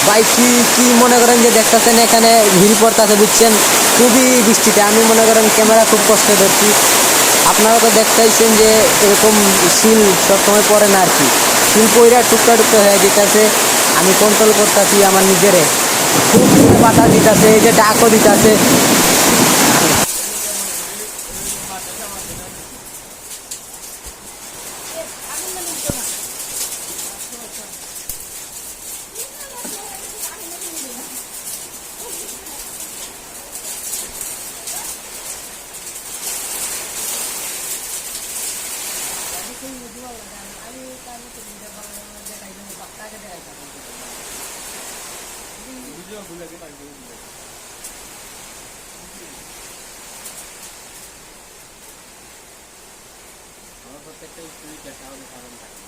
ভাই কি কি মনে করেন যে দেখতেছেন এখানে হিল পড়তেছে বুঝছেন, খুবই বৃষ্টিতে আমি মনে করেন ক্যামেরা খুব কষ্ট ধরছি। আপনারা তো দেখতেইছেন যে এরকম শিল সবসময় পড়ে না আর কি, শিল পইরা টুকরা টুকরা হয়ে যেতেছে। আমি কন্ট্রোল করতেছি আমার নিজেরে, খুব জোরে বাতাস দিতেছে, এই যে ডাকও দিতেছে। আমার প্রত্যেকটা স্টুডেন্ট কারণ থাকে।